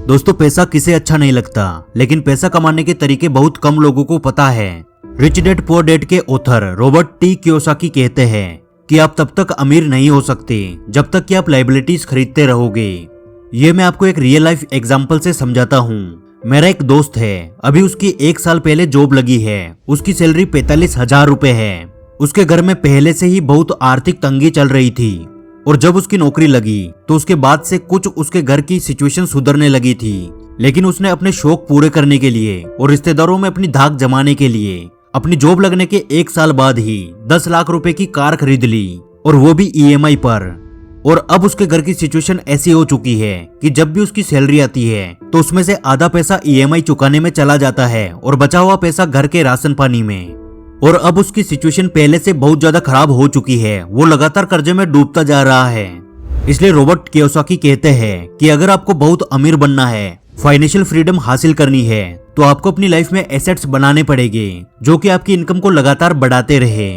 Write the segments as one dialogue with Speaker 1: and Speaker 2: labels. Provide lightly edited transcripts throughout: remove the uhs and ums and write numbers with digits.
Speaker 1: दोस्तों पैसा किसे अच्छा नहीं लगता, लेकिन पैसा कमाने के तरीके बहुत कम लोगों को पता है। रिच डैड पुअर डैड के ऑथर रॉबर्ट टी कियोसाकी कहते हैं कि आप तब तक अमीर नहीं हो सकते जब तक कि आप लाइबिलिटीज खरीदते रहोगे। ये मैं आपको एक रियल लाइफ एग्जांपल से समझाता हूँ। मेरा एक दोस्त है, अभी उसकी 1 साल पहले जॉब लगी है। उसकी सैलरी 45,000 रुपए है। उसके घर में पहले से ही बहुत आर्थिक तंगी चल रही थी और जब उसकी नौकरी लगी तो उसके बाद से कुछ उसके घर की सिचुएशन सुधरने लगी थी। लेकिन उसने अपने शौक पूरे करने के लिए और रिश्तेदारों में अपनी धाक जमाने के लिए अपनी जॉब लगने के 1 साल बाद ही 10 लाख रुपए की कार खरीद ली, और वो भी EMI पर। और अब उसके घर की सिचुएशन ऐसी हो चुकी है कि जब भी उसकी सैलरी आती है तो उसमें से आधा पैसा EMI चुकाने में चला जाता है और बचा हुआ पैसा घर के राशन पानी में। और अब उसकी सिचुएशन पहले से बहुत ज्यादा खराब हो चुकी है। वो लगातार कर्जे में डूबता जा रहा है। इसलिए रॉबर्ट कियोसाकी कहते हैं कि अगर आपको बहुत अमीर बनना है, फाइनेंशियल फ्रीडम हासिल करनी है, तो आपको अपनी लाइफ में एसेट्स बनाने पड़ेंगे जो कि आपकी इनकम को लगातार बढ़ाते रहे।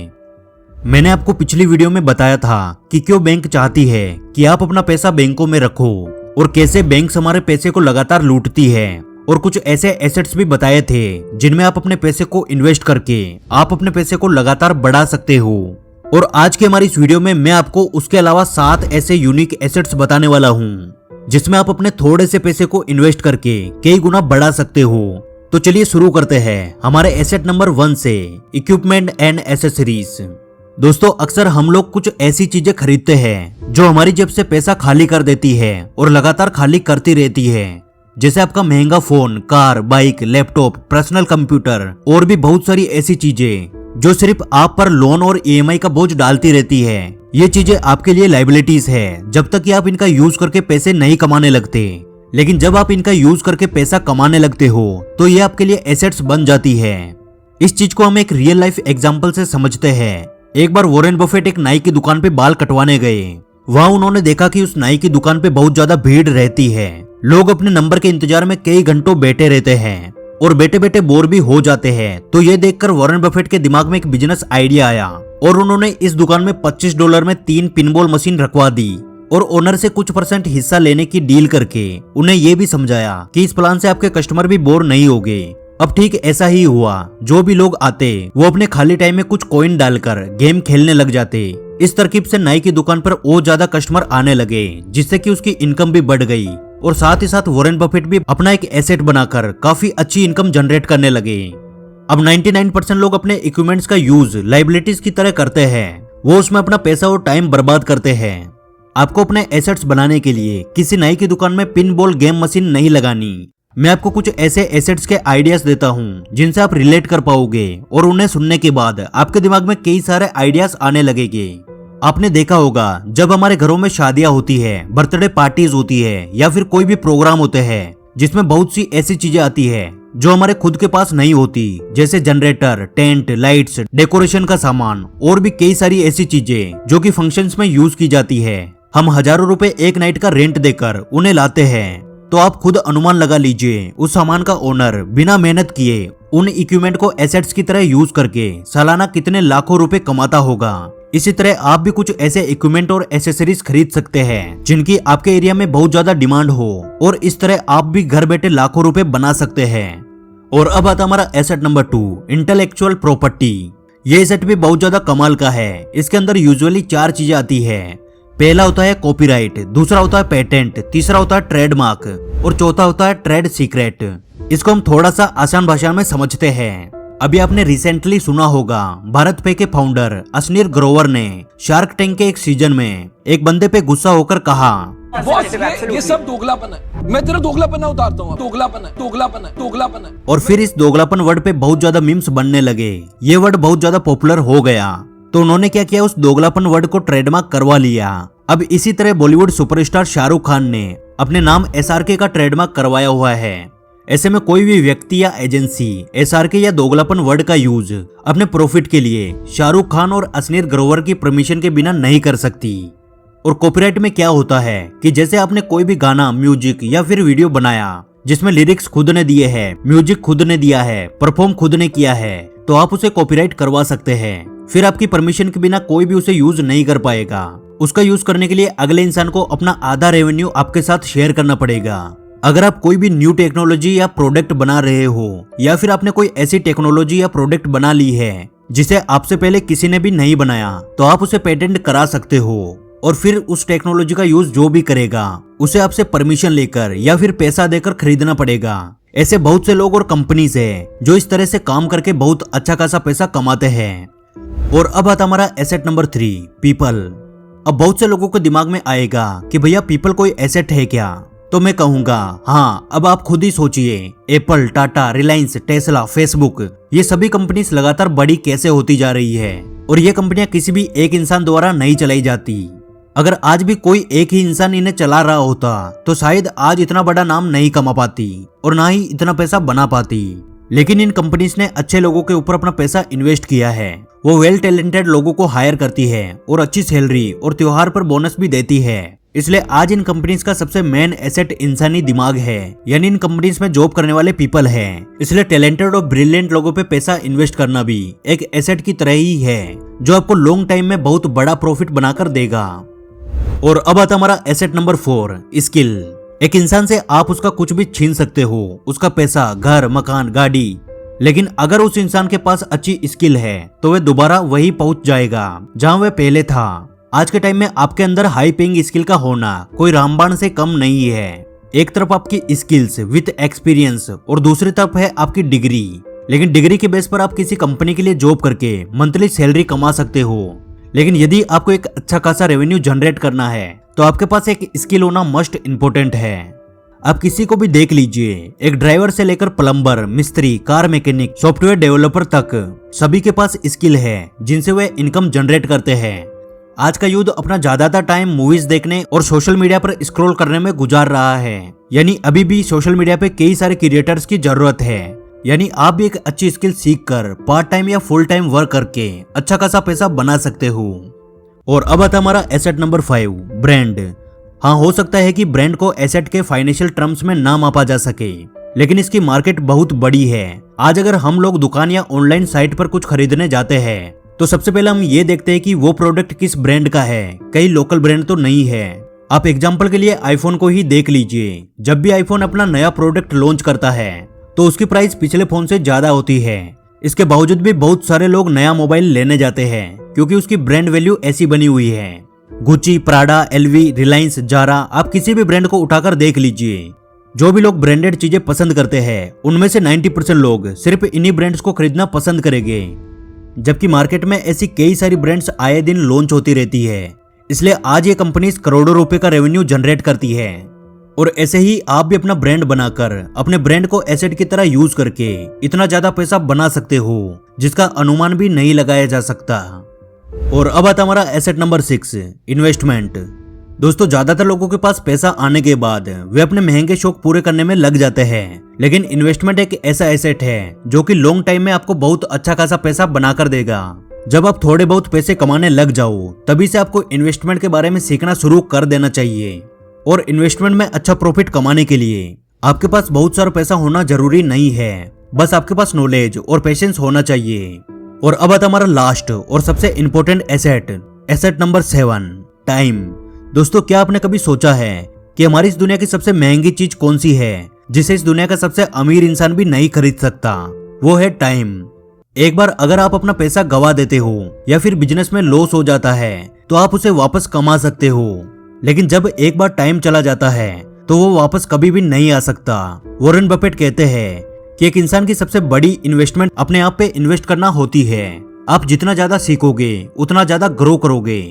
Speaker 1: मैंने आपको पिछली वीडियो में बताया था कि क्यों बैंक चाहती है कि आप अपना पैसा बैंकों में रखो और कैसे बैंक हमारे पैसे को लगातार लूटती है, और कुछ ऐसे एसेट्स भी बताए थे जिनमें आप अपने पैसे को इन्वेस्ट करके आप अपने पैसे को लगातार बढ़ा सकते हो। और आज के हमारी इस वीडियो में मैं आपको उसके अलावा 7 ऐसे यूनिक एसेट्स बताने वाला हूँ जिसमें आप अपने थोड़े से पैसे को इन्वेस्ट करके कई गुना बढ़ा सकते हो। तो चलिए शुरू करते हैं हमारे एसेट नंबर 1 से, इक्विपमेंट एंड एसेसरीज। दोस्तों अक्सर हम लोग कुछ ऐसी चीजें खरीदते हैं जो हमारी जेब से पैसा खाली कर देती है और लगातार खाली करती रहती है, जैसे आपका महंगा phone, car, bike, laptop, personal computer और भी बहुत सारी ऐसी चीजें जो सिर्फ आप पर लोन और EMI का बोझ डालती रहती है। ये चीजें आपके लिए लाइबिलिटीज है जब तक कि आप इनका यूज करके पैसे नहीं कमाने लगते। लेकिन जब आप इनका यूज करके पैसा कमाने लगते हो तो ये आपके लिए एसेट्स बन जाती है। इस चीज को हम एक रियल लाइफ एग्जाम्पल से समझते हैं। एक बार वॉरेन बफेट एक नाई की दुकान पे बाल कटवाने गए। वहां उन्होंने देखा कि उस नाई की दुकान पे बहुत ज्यादा भीड़ रहती है। लोग अपने नंबर के इंतजार में कई घंटों बैठे रहते हैं और बैठे बैठे बोर भी हो जाते हैं। तो ये देखकर वॉरेन बफेट के दिमाग में एक बिजनेस आइडिया आया और उन्होंने इस दुकान में $25 में 3 पिनबॉल मशीन रखवा दी और ओनर से कुछ % हिस्सा लेने की डील करके उन्हें ये भी समझाया कि इस प्लान से आपके कस्टमर भी बोर नहीं होंगे। अब ठीक ऐसा ही हुआ। जो भी लोग आते वो अपने खाली टाइम में कुछ कॉइन डालकर गेम खेलने लग जाते। इस तरकीब से नाई की दुकान पर और ज्यादा कस्टमर आने लगे, जिससे कि उसकी इनकम भी बढ़ गई और साथ ही साथ वॉरेन बफेट भी अपना एक एसेट बनाकर काफी अच्छी इनकम जनरेट करने लगे। अब 99% लोग अपने इक्विपमेंट्स का यूज लाइबिलिटीज की तरह करते हैं। वो उसमें अपना पैसा और टाइम बर्बाद करते हैं। आपको अपने एसेट्स बनाने के लिए किसी नाई की दुकान में पिन बॉल गेम मशीन नहीं लगानी। मैं आपको कुछ ऐसे एसेट्स के आइडियाज देता हूँ जिनसे आप रिलेट कर पाओगे और उन्हें सुनने के बाद आपके दिमाग में कई सारे आइडियाज आने लगेंगे। आपने देखा होगा जब हमारे घरों में शादियां होती है, बर्थडे पार्टीज होती है या फिर कोई भी प्रोग्राम होते हैं जिसमें बहुत सी ऐसी चीजें आती है जो हमारे खुद के पास नहीं होती, जैसे जनरेटर, टेंट, लाइट्स, डेकोरेशन का सामान और भी कई सारी ऐसी चीजें जो कि फंक्शंस में यूज की जाती है। हम हजारों रुपए एक नाइट का रेंट देकर उन्हें लाते हैं। तो आप खुद अनुमान लगा लीजिए उस सामान का ओनर बिना मेहनत किए उन इक्विपमेंट को एसेट्स की तरह यूज करके सालाना कितने लाखों रुपए कमाता होगा। इसी तरह आप भी कुछ ऐसे इक्विपमेंट और एसेसरीज खरीद सकते हैं जिनकी आपके एरिया में बहुत ज्यादा डिमांड हो, और इस तरह आप भी घर बैठे लाखों रुपए बना सकते हैं। और अब आता हमारा एसेट नंबर 2, इंटेलेक्चुअल प्रॉपर्टी। ये एसेट भी बहुत ज्यादा कमाल का है। इसके अंदर यूजुअली 4 चीजें आती है। पहला होता है कॉपीराइट, दूसरा होता है पेटेंट, तीसरा होता है ट्रेडमार्क और चौथा होता है ट्रेड सीक्रेट। इसको हम थोड़ा सा आसान भाषा में समझते हैं। अभी आपने रिसेंटली सुना होगा भारत पे के फाउंडर असनीर ग्रोवर ने शार्क टैंक के एक सीजन में एक बंदे पे गुस्सा होकर कहा,
Speaker 2: बॉस ये सब दोगलापन है। मैं तेरा दोगलापन उतारता हूँ। दोगलापन है, दोगलापन है, दोगलापन है।
Speaker 1: और फिर इस दोगलापन वर्ड पे बहुत ज्यादा मीम्स बनने लगे। ये वर्ड बहुत ज्यादा पॉपुलर हो गया। तो उन्होंने क्या किया, उस दोगलापन वर्ड को ट्रेडमार्क करवा लिया। अब इसी तरह बॉलीवुड सुपरस्टार शाहरुख खान ने अपने नाम SRK का ट्रेडमार्क करवाया हुआ है। ऐसे में कोई भी व्यक्ति या एजेंसी SRK या दोगलापन वर्ड का यूज अपने प्रॉफिट के लिए शाहरुख खान और असनीर ग्रोवर की परमिशन के बिना नहीं कर सकती। और कॉपीराइट में क्या होता है कि जैसे आपने कोई भी गाना, म्यूजिक या फिर वीडियो बनाया जिसमें लिरिक्स खुद ने दिए हैं, म्यूजिक खुद ने दिया है, परफॉर्म खुद ने किया है, तो आप उसे कॉपीराइट करवा सकते हैं। फिर आपकी परमिशन के बिना कोई भी उसे यूज नहीं कर पाएगा। उसका यूज करने के लिए अगले इंसान को अपना आधा रेवेन्यू आपके साथ शेयर करना पड़ेगा। अगर आप कोई भी न्यू टेक्नोलॉजी या प्रोडक्ट बना रहे हो या फिर आपने कोई ऐसी टेक्नोलॉजी या प्रोडक्ट बना ली है जिसे आपसे पहले किसी ने भी नहीं बनाया, तो आप उसे पेटेंट करा सकते हो और फिर उस टेक्नोलॉजी का यूज जो भी करेगा उसे आपसे परमिशन लेकर या फिर पैसा देकर खरीदना पड़ेगा। ऐसे बहुत से लोग और कंपनीज है जो इस तरह से काम करके बहुत अच्छा खासा पैसा कमाते हैं। और अब आता हमारा एसेट नंबर 3, पीपल। अब बहुत से लोगों को दिमाग में आएगा कि भैया पीपल कोई एसेट है क्या? तो मैं कहूंगा हाँ, अब आप खुद ही सोचिए। Apple, Tata, Reliance, Tesla, Facebook, ये सभी कंपनीज लगातार बड़ी कैसे होती जा रही है और ये कंपनियां किसी भी एक इंसान द्वारा नहीं चलाई जाती। अगर आज भी कोई एक ही इंसान इन्हें चला रहा होता तो शायद आज इतना बड़ा नाम नहीं कमा पाती और ना ही इतना पैसा बना पाती। लेकिन इन कंपनीज ने अच्छे लोगों के ऊपर अपना पैसा इन्वेस्ट किया है। वो वेल टैलेंटेड लोगों को हायर करती है और अच्छी सैलरी और त्योहार पर बोनस भी देती है। इसलिए आज इन कंपनीज का सबसे मेन एसेट इंसानी दिमाग है, यानी इन कंपनीज में जॉब करने वाले पीपल हैं। इसलिए टैलेंटेड और ब्रिलियंट लोगों पे पैसा इन्वेस्ट करना भी एक एसेट की तरह ही है जो आपको लॉन्ग टाइम में बहुत बड़ा प्रॉफिट बनाकर देगा। और अब आता हमारा एसेट नंबर 4, स्किल। एक इंसान से आप उसका कुछ भी छीन सकते हो, उसका पैसा, घर, मकान, गाड़ी, लेकिन अगर उस इंसान के पास अच्छी स्किल है तो वह दोबारा वही पहुंच जाएगा जहां वह पहले था। आज के टाइम में आपके अंदर हाई पेइंग स्किल का होना कोई रामबाण से कम नहीं है। एक तरफ आपकी स्किल्स विद एक्सपीरियंस और दूसरी तरफ है आपकी डिग्री। लेकिन डिग्री के बेस पर आप किसी कंपनी के लिए जॉब करके मंथली सैलरी कमा सकते हो। लेकिन यदि आपको एक अच्छा खासा रेवेन्यू जनरेट करना है तो आपके पास एक स्किल होना मस्ट इम्पोर्टेंट है। आप किसी को भी देख लीजिए, एक ड्राइवर से लेकर प्लम्बर, मिस्त्री, कार मैकेनिक, सॉफ्टवेयर डेवलपर तक सभी के पास स्किल है जिनसे वे इनकम जनरेट करते हैं। आज का युद्ध अपना ज्यादातर टाइम मूवीज देखने और सोशल मीडिया पर स्क्रॉल करने में गुजार रहा है। यानी अभी भी सोशल मीडिया पे कई सारे क्रिएटर्स की जरूरत है। यानी आप भी एक अच्छी स्किल सीख कर पार्ट टाइम या फुल टाइम वर्क करके अच्छा खासा पैसा बना सकते हो। और अब आता हमारा एसेट नंबर 5, ब्रांड। हाँ, हो सकता है कि ब्रांड को एसेट के फाइनेंशियल टर्म्स में ना मापा जा सके, लेकिन इसकी मार्केट बहुत बड़ी है। आज अगर हम लोग दुकान या ऑनलाइन साइट पर कुछ खरीदने जाते हैं तो सबसे पहले हम ये देखते हैं कि वो प्रोडक्ट किस ब्रांड का है, कई लोकल ब्रांड तो नहीं है। आप एग्जांपल के लिए आईफोन को ही देख लीजिए। जब भी आईफोन अपना नया प्रोडक्ट लॉन्च करता है तो उसकी प्राइस पिछले फोन से ज्यादा होती है। इसके बावजूद भी बहुत सारे लोग नया मोबाइल लेने जाते हैं क्योंकि उसकी ब्रांड वैल्यू ऐसी बनी हुई है। Gucci, Prada, LV, Reliance, Zara, आप किसी भी ब्रांड को उठाकर देख लीजिए। जो भी लोग ब्रांडेड चीजें पसंद करते हैं उनमें से 90% लोग सिर्फ इन्हीं ब्रांड्स को खरीदना पसंद करेंगे। जबकि मार्केट में ऐसी कई सारी ब्रांड्स आए दिन लॉन्च होती रहती है। इसलिए आज ये कंपनीज करोड़ों रुपए का रेवेन्यू जनरेट करती है। और ऐसे ही आप भी अपना ब्रांड बनाकर अपने ब्रांड को एसेट की तरह यूज करके इतना ज्यादा पैसा बना सकते हो जिसका अनुमान भी नहीं लगाया जा सकता। और अब आता हमारा एसेट नंबर 6, इन्वेस्टमेंट। दोस्तों, ज्यादातर लोगों के पास पैसा आने के बाद वे अपने महंगे शौक पूरे करने में लग जाते हैं। लेकिन इन्वेस्टमेंट एक ऐसा एसेट है जो कि लॉन्ग टाइम में आपको बहुत अच्छा खासा पैसा बनाकर देगा। जब आप थोड़े बहुत पैसे कमाने लग जाओ तभी से आपको इन्वेस्टमेंट के बारे में सीखना शुरू कर देना चाहिए। और इन्वेस्टमेंट में अच्छा प्रॉफिट कमाने के लिए आपके पास बहुत सारा पैसा होना जरूरी नहीं है, बस आपके पास नॉलेज और पेशेंस होना चाहिए। और अब आता हमारा लास्ट और सबसे इंपॉर्टेंट एसेट नंबर 7, टाइम। दोस्तों, क्या आपने कभी सोचा है कि हमारी इस दुनिया की सबसे महंगी चीज कौन सी है जिसे इस दुनिया का सबसे अमीर इंसान भी नहीं खरीद सकता? वो है टाइम। एक बार अगर आप अपना पैसा गवा देते हो या फिर बिजनेस में लॉस हो जाता है तो आप उसे वापस कमा सकते हो, लेकिन जब एक बार टाइम चला जाता है तो वो वापस कभी भी नहीं आ सकता। वॉरेन बफेट कहते हैं कि एक इंसान की सबसे बड़ी इन्वेस्टमेंट अपने आप पे इन्वेस्ट करना होती है। आप जितना ज्यादा सीखोगे उतना ज्यादा ग्रो करोगे।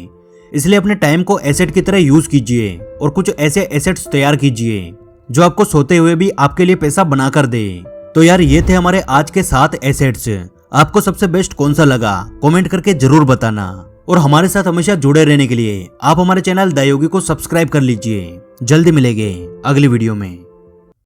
Speaker 1: इसलिए अपने टाइम को एसेट की तरह यूज कीजिए और कुछ ऐसे एसेट्स तैयार कीजिए जो आपको सोते हुए भी आपके लिए पैसा बनाकर दे। तो यार, ये थे हमारे आज के 7 एसेट्स। आपको सबसे बेस्ट कौन सा लगा कमेंट करके जरूर बताना। और हमारे साथ हमेशा जुड़े रहने के लिए आप हमारे चैनल द योगी को सब्सक्राइब कर लीजिए। जल्दी मिलेंगे अगली वीडियो में।